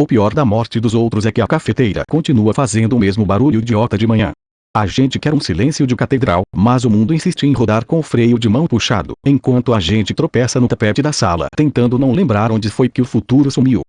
O pior da morte dos outros é que a cafeteira continua fazendo o mesmo barulho idiota de manhã. A gente quer um silêncio de catedral, mas o mundo insiste em rodar com o freio de mão puxado, enquanto a gente tropeça no tapete da sala, tentando não lembrar onde foi que o futuro sumiu.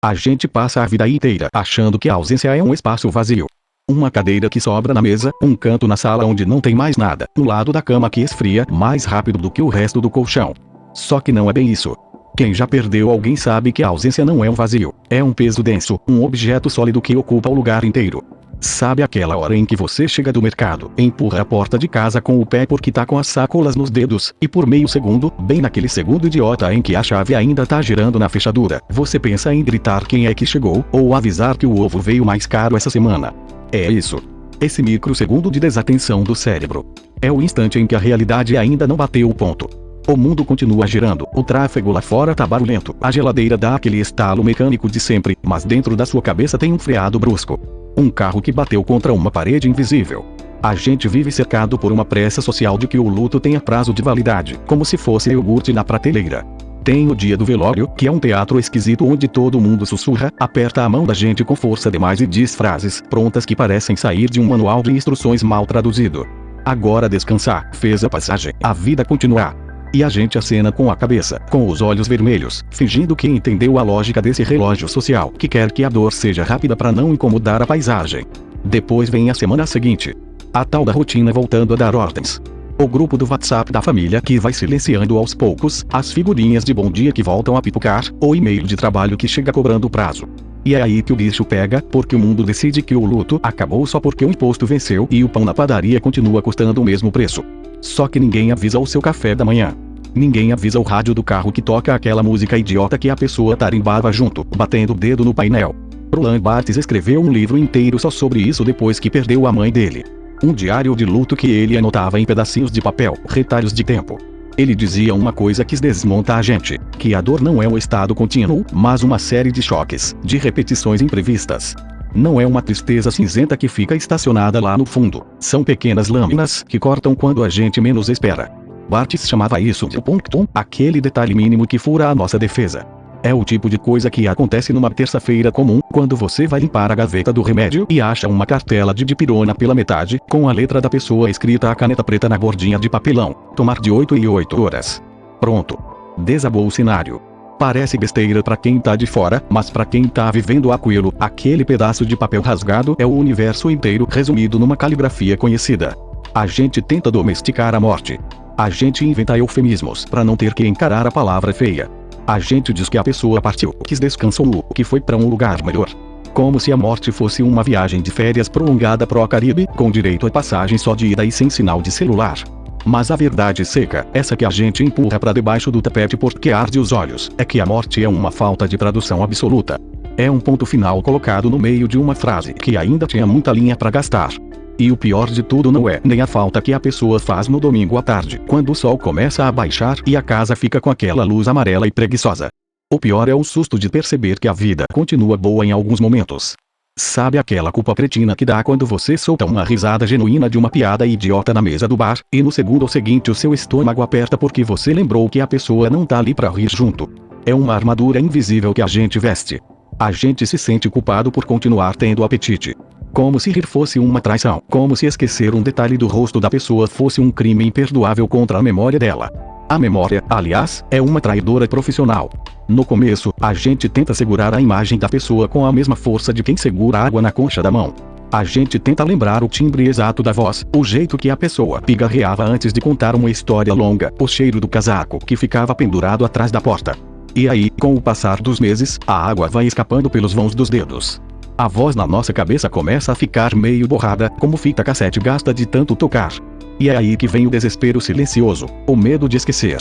A gente passa a vida inteira achando que a ausência é um espaço vazio. Uma cadeira que sobra na mesa, um canto na sala onde não tem mais nada, um lado da cama que esfria mais rápido do que o resto do colchão. Só que não é bem isso. Quem já perdeu alguém sabe que a ausência não é um vazio, é um peso denso, um objeto sólido que ocupa o lugar inteiro. Sabe aquela hora em que você chega do mercado, empurra a porta de casa com o pé porque tá com as sacolas nos dedos, e por meio segundo, bem naquele segundo idiota em que a chave ainda tá girando na fechadura, você pensa em gritar quem é que chegou, ou avisar que o ovo veio mais caro essa semana. É isso. Esse microsegundo de desatenção do cérebro. É o instante em que a realidade ainda não bateu o ponto. O mundo continua girando, o tráfego lá fora tá barulhento, a geladeira dá aquele estalo mecânico de sempre, mas dentro da sua cabeça tem um freado brusco. Um carro que bateu contra uma parede invisível. A gente vive cercado por uma pressa social de que o luto tenha prazo de validade, como se fosse iogurte na prateleira. Tem o dia do velório, que é um teatro esquisito onde todo mundo sussurra, aperta a mão da gente com força demais e diz frases prontas que parecem sair de um manual de instruções mal traduzido. Agora descansar, fez a passagem, a vida continuar. E a gente acena com a cabeça, com os olhos vermelhos, fingindo que entendeu a lógica desse relógio social que quer que a dor seja rápida para não incomodar a paisagem. Depois vem a semana seguinte. A tal da rotina voltando a dar ordens. O grupo do WhatsApp da família que vai silenciando aos poucos, as figurinhas de bom dia que voltam a pipocar, o e-mail de trabalho que chega cobrando o prazo. E é aí que o bicho pega, porque o mundo decide que o luto acabou só porque o imposto venceu e o pão na padaria continua custando o mesmo preço. Só que ninguém avisa o seu café da manhã. Ninguém avisa o rádio do carro que toca aquela música idiota que a pessoa tarimbava junto, batendo o dedo no painel. Roland Barthes escreveu um livro inteiro só sobre isso depois que perdeu a mãe dele. Um diário de luto que ele anotava em pedacinhos de papel, retalhos de tempo. Ele dizia uma coisa que desmonta a gente, que a dor não é um estado contínuo, mas uma série de choques, de repetições imprevistas. Não é uma tristeza cinzenta que fica estacionada lá no fundo. São pequenas lâminas que cortam quando a gente menos espera. Barthes chamava isso de punctum, aquele detalhe mínimo que fura a nossa defesa. É o tipo de coisa que acontece numa terça-feira comum, quando você vai limpar a gaveta do remédio e acha uma cartela de dipirona pela metade, com a letra da pessoa escrita a caneta preta na bordinha de papelão. Tomar de 8 em 8 horas. Pronto. Desabou o cenário. Parece besteira pra quem tá de fora, mas pra quem tá vivendo aquilo, aquele pedaço de papel rasgado é o universo inteiro resumido numa caligrafia conhecida. A gente tenta domesticar a morte. A gente inventa eufemismos pra não ter que encarar a palavra feia. A gente diz que a pessoa partiu, que descansou, que foi pra um lugar melhor. Como se a morte fosse uma viagem de férias prolongada pro Caribe, com direito a passagem só de ida e sem sinal de celular. Mas a verdade seca, essa que a gente empurra pra debaixo do tapete porque arde os olhos, é que a morte é uma falta de tradução absoluta. É um ponto final colocado no meio de uma frase que ainda tinha muita linha pra gastar. E o pior de tudo não é nem a falta que a pessoa faz no domingo à tarde, quando o sol começa a baixar e a casa fica com aquela luz amarela e preguiçosa. O pior é o susto de perceber que a vida continua boa em alguns momentos. Sabe aquela culpa cretina que dá quando você solta uma risada genuína de uma piada idiota na mesa do bar, e no segundo seguinte o seu estômago aperta porque você lembrou que a pessoa não tá ali pra rir junto. É uma armadura invisível que a gente veste. A gente se sente culpado por continuar tendo apetite. Como se rir fosse uma traição, como se esquecer um detalhe do rosto da pessoa fosse um crime imperdoável contra a memória dela. A memória, aliás, é uma traidora profissional. No começo, a gente tenta segurar a imagem da pessoa com a mesma força de quem segura água na concha da mão. A gente tenta lembrar o timbre exato da voz, o jeito que a pessoa pigarreava antes de contar uma história longa, o cheiro do casaco que ficava pendurado atrás da porta. E aí, com o passar dos meses, a água vai escapando pelos vãos dos dedos. A voz na nossa cabeça começa a ficar meio borrada, como fita cassete gasta de tanto tocar. E é aí que vem o desespero silencioso, o medo de esquecer.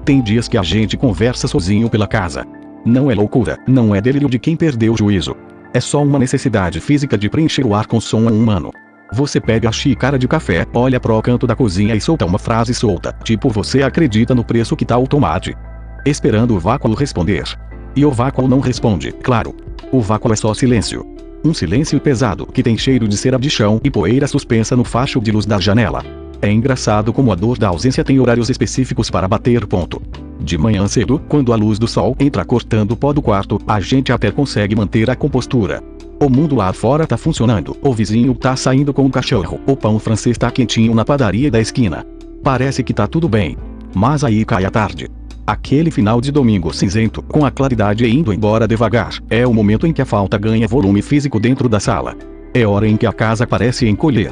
Tem dias que a gente conversa sozinho pela casa. Não é loucura, não é delírio de quem perdeu o juízo. É só uma necessidade física de preencher o ar com som humano. Você pega a xícara de café, olha pro canto da cozinha e solta uma frase solta, tipo você acredita no preço que tá o tomate. Esperando o vácuo responder. E o vácuo não responde, claro. O vácuo é só silêncio. Um silêncio pesado que tem cheiro de cera de chão e poeira suspensa no facho de luz da janela. É engraçado como a dor da ausência tem horários específicos para bater ponto. De manhã cedo, quando a luz do sol entra cortando o pó do quarto, a gente até consegue manter a compostura. O mundo lá fora tá funcionando, o vizinho tá saindo com o cachorro, o pão francês tá quentinho na padaria da esquina. Parece que tá tudo bem. Mas aí cai a tarde. Aquele final de domingo cinzento, com a claridade indo embora devagar, é o momento em que a falta ganha volume físico dentro da sala. É hora em que a casa parece encolher.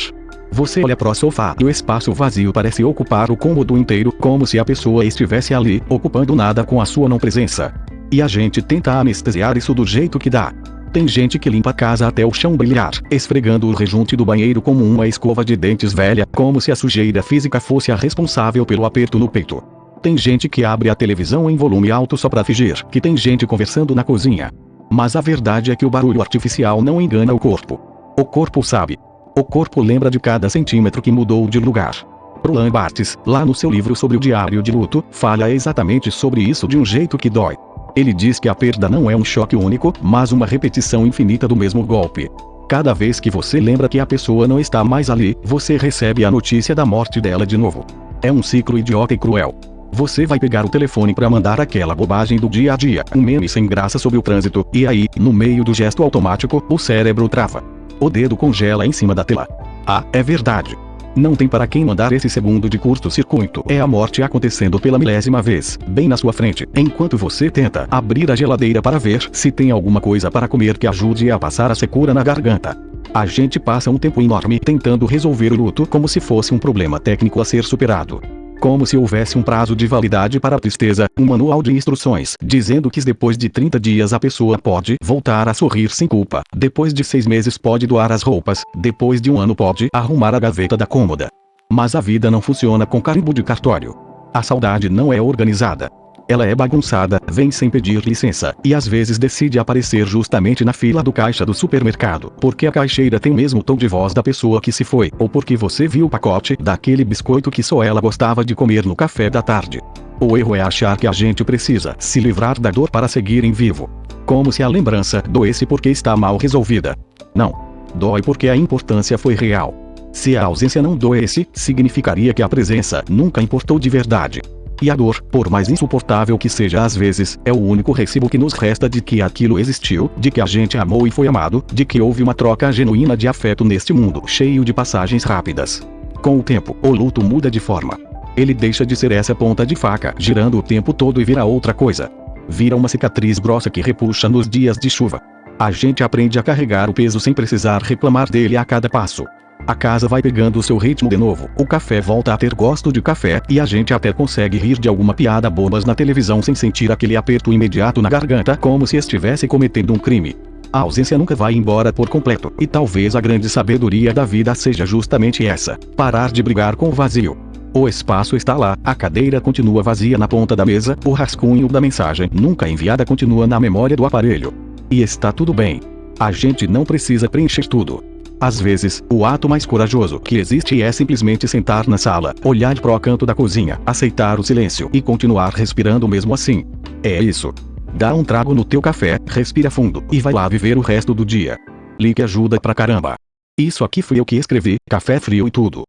Você olha pro sofá e o espaço vazio parece ocupar o cômodo inteiro, como se a pessoa estivesse ali, ocupando nada com a sua não presença. E a gente tenta anestesiar isso do jeito que dá. Tem gente que limpa a casa até o chão brilhar, esfregando o rejunte do banheiro como uma escova de dentes velha, como se a sujeira física fosse a responsável pelo aperto no peito. Tem gente que abre a televisão em volume alto só pra fingir que tem gente conversando na cozinha. Mas a verdade é que o barulho artificial não engana o corpo. O corpo sabe. O corpo lembra de cada centímetro que mudou de lugar. Roland Barthes, lá no seu livro sobre o diário de luto, fala exatamente sobre isso de um jeito que dói. Ele diz que a perda não é um choque único, mas uma repetição infinita do mesmo golpe. Cada vez que você lembra que a pessoa não está mais ali, você recebe a notícia da morte dela de novo. É um ciclo idiota e cruel. Você vai pegar o telefone para mandar aquela bobagem do dia a dia, um meme sem graça sobre o trânsito, e aí, no meio do gesto automático, o cérebro trava. O dedo congela em cima da tela. Ah, é verdade. Não tem para quem mandar esse segundo de curto-circuito. É a morte acontecendo pela milésima vez, bem na sua frente, enquanto você tenta abrir a geladeira para ver se tem alguma coisa para comer que ajude a passar a secura na garganta. A gente passa um tempo enorme tentando resolver o luto como se fosse um problema técnico a ser superado. Como se houvesse um prazo de validade para a tristeza, um manual de instruções, dizendo que depois de 30 dias a pessoa pode voltar a sorrir sem culpa, depois de 6 meses pode doar as roupas, depois de 1 ano pode arrumar a gaveta da cômoda. Mas a vida não funciona com carimbo de cartório. A saudade não é organizada. Ela é bagunçada, vem sem pedir licença, e às vezes decide aparecer justamente na fila do caixa do supermercado, porque a caixeira tem o mesmo tom de voz da pessoa que se foi, ou porque você viu o pacote daquele biscoito que só ela gostava de comer no café da tarde. O erro é achar que a gente precisa se livrar da dor para seguir em vivo. Como se a lembrança doesse porque está mal resolvida. Não. Dói porque a importância foi real. Se a ausência não doesse, significaria que a presença nunca importou de verdade. E a dor, por mais insuportável que seja às vezes, é o único recibo que nos resta de que aquilo existiu, de que a gente amou e foi amado, de que houve uma troca genuína de afeto neste mundo cheio de passagens rápidas. Com o tempo, o luto muda de forma. Ele deixa de ser essa ponta de faca girando o tempo todo e vira outra coisa. Vira uma cicatriz grossa que repuxa nos dias de chuva. A gente aprende a carregar o peso sem precisar reclamar dele a cada passo. A casa vai pegando o seu ritmo de novo, o café volta a ter gosto de café e a gente até consegue rir de alguma piada bobas na televisão sem sentir aquele aperto imediato na garganta como se estivesse cometendo um crime. A ausência nunca vai embora por completo, e talvez a grande sabedoria da vida seja justamente essa: parar de brigar com o vazio. O espaço está lá, a cadeira continua vazia na ponta da mesa, o rascunho da mensagem nunca enviada continua na memória do aparelho. E está tudo bem. A gente não precisa preencher tudo. Às vezes, o ato mais corajoso que existe é simplesmente sentar na sala, olhar pro canto da cozinha, aceitar o silêncio e continuar respirando mesmo assim. É isso. Dá um trago no teu café, respira fundo e vai lá viver o resto do dia. Link ajuda pra caramba. Isso aqui fui eu que escrevi, café frio e tudo.